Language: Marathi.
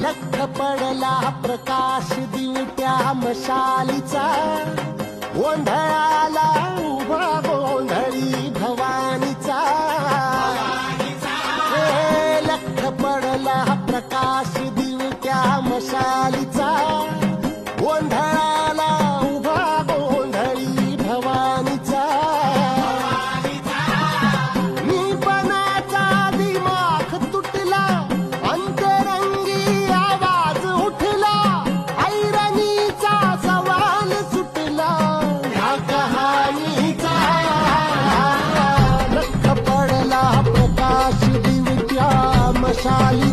लख पडला प्रकाश दिवट्या मशालीचा, गोंधळाला उभा गोंधळी भवानीचा. लख पडला प्रकाश दिवट्या मशालीचा, गोंधळाला उभा गोंधळी भवानीचा. मी पणाचा दिमाग तुटला, अंतरंगी आवाज उठला, ऐरणीचा सवाल सुटला ह्या कहाणीचा. लख पडला प्रकाश दिवट्या मशाली